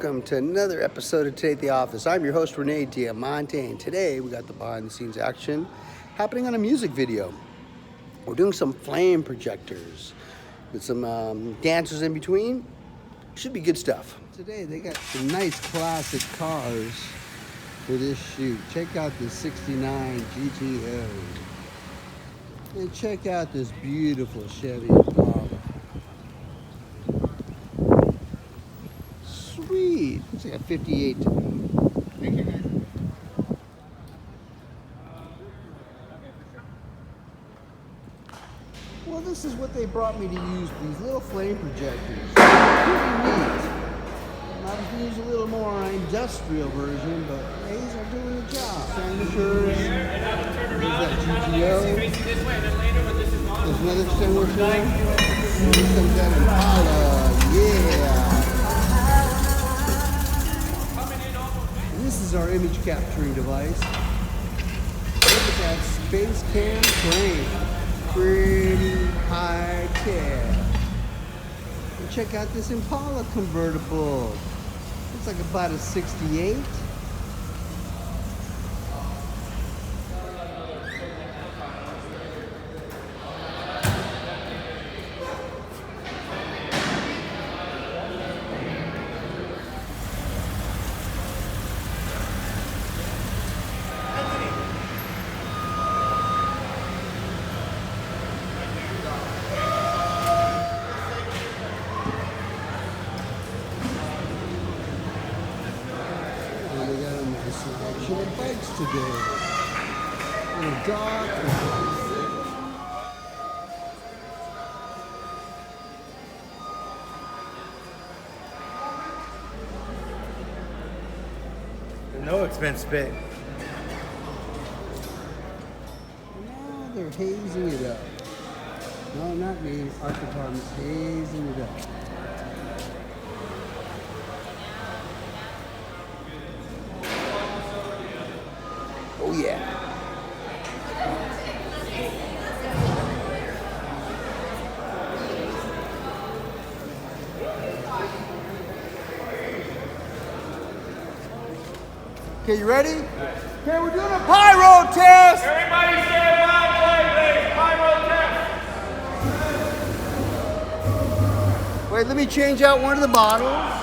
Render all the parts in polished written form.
welcome to another episode of Today at the Office. I'm your host, René Diamante, and today we got the behind-the-scenes action happening on a music video. We're doing some flame projectors with some dancers in between. Should be good stuff. Today they got some nice classic cars for this shoot. Check out this 69 GTO. And check out this beautiful Chevy Impala. Sweet. Looks like a 58 to me. Thank you, guys. Well, this is what they brought me to use, these little flame projectors. Pretty neat. I was going to use a little more industrial version, but these are doing the job. Extinguishers. There's that GTO. There's another extinguisher. Here's some that Impala. Yeah. And this is our image capturing device. Look at that space cam crane. Pretty high tech. And check out this Impala convertible. Looks like about a 68. Selection of bikes today. In a dark. No expense paid. Now they're hazing it up. No, not me. Art department's hazing it up. Oh yeah. Okay, you ready? Okay, we're doing a pyro test. Everybody stand by, please. Pyro test. Wait, let me change out one of the bottles.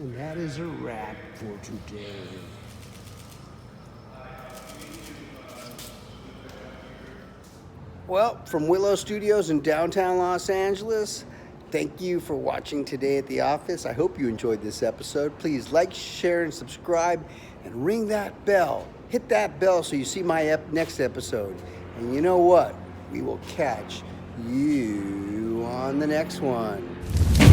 And that is a wrap for today. Well, from Willow Studios in downtown Los Angeles, thank you for watching Today at the Office. I hope you enjoyed this episode. Please like, share, and subscribe, and ring that bell. Hit that bell so you see my next episode. And you know what? We will catch you on the next one.